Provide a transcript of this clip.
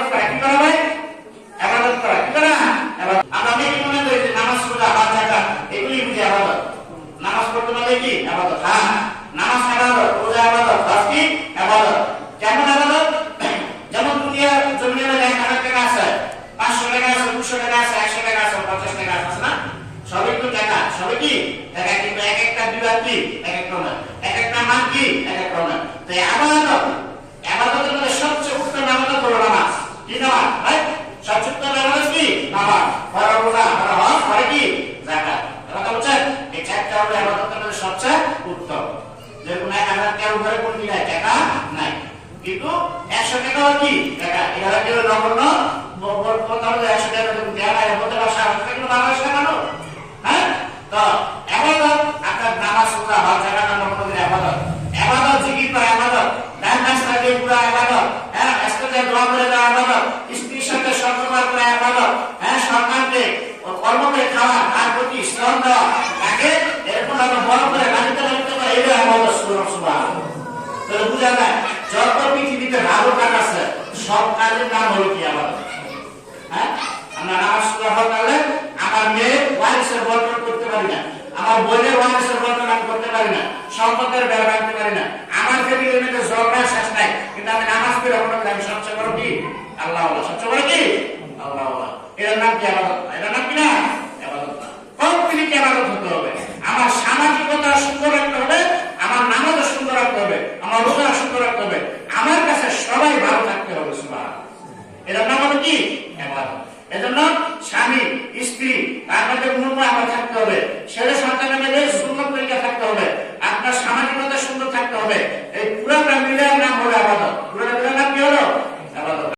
ইবাদত করা কি করা ভাই ইবাদত করা কি করা আমরা অনেকে মনে করি যে নামাজ পড়া হজ যাকাত এগুলি বুঝি ইবাদত নামাজ পড়তে মানে কি ইবাদত হ্যাঁ নামাজ ইবাদত রোজা ইবাদত হজ কি ইবাদত কেমন ইবাদত যেমন দুনিয়া জমিনে 1000 টাকা আছে 500 টাকা আছে 200 টাকা আছে 100 টাকা আছে 50 টাকা আছে না সবই তো টাকা সবই কি টাকা কিন্তু এক একটা বিভাগ কি এক এক রকম এক একটা মান কি এক এক রকম তো ইবাদতের মধ্যে সবচেয়ে উত্তম ইবাদত হলো নামাজ কি নামাজ ভাই সবচেয়ে উত্তম ইবাদত কি নামাজ পড়া রোজা পড়া হজ পড়া কি যাকাত কথা বুঝছেন এই চারটা হলো ইবাদতের মধ্যে সবচেয়ে উত্তম যেরকম 1000 টাকার উপরে কোন কি নাই টাকা নাই কিন্তু 100 টাকা কি টাকা এরা কেউ নগণ্য কথা হলো 100 টাকা যদি দেয়া নাই বলতে পারছে 100 টাকা বাংলাদেশ টাকা হ্যাঁ তো ইবাদত আপনার নামাজ রোজা হজ যাকাত নগণ্য ইবাদত ইবাদত জিকির করা ইবাদত দান নাস্তা দিয়ে পুরা ইবাদত হ্যাঁ আজকে দোয়া করে দেওয়া ইবাদত স্ত্রীর সাথে সম্পর্ক করা ইবাদত হ্যাঁ সন্তানকে কর্মকে খাওয়া তার প্রতি শ্রম দেওয়া তাকে এরকম আমরা বড় করে লালিত করে এইটা ইবাদত সুবহানাল্লাহ তাহলে বুঝা যায় যত পৃথিবীতে ভালো কাজ আছে সব কাজের নাম হলো কি ইবাদত হ্যাঁ আমরা নামাজ পড়া করলে আমার মেয়ে ওয়ারিসের বর্ণনা করতে পারি না আমার বোনের ওয়ারিসের বর্ণনা করতে পারি না সম্পদের ব্যয় রাখতে পারি না আমার ফ্যামিলির মধ্যে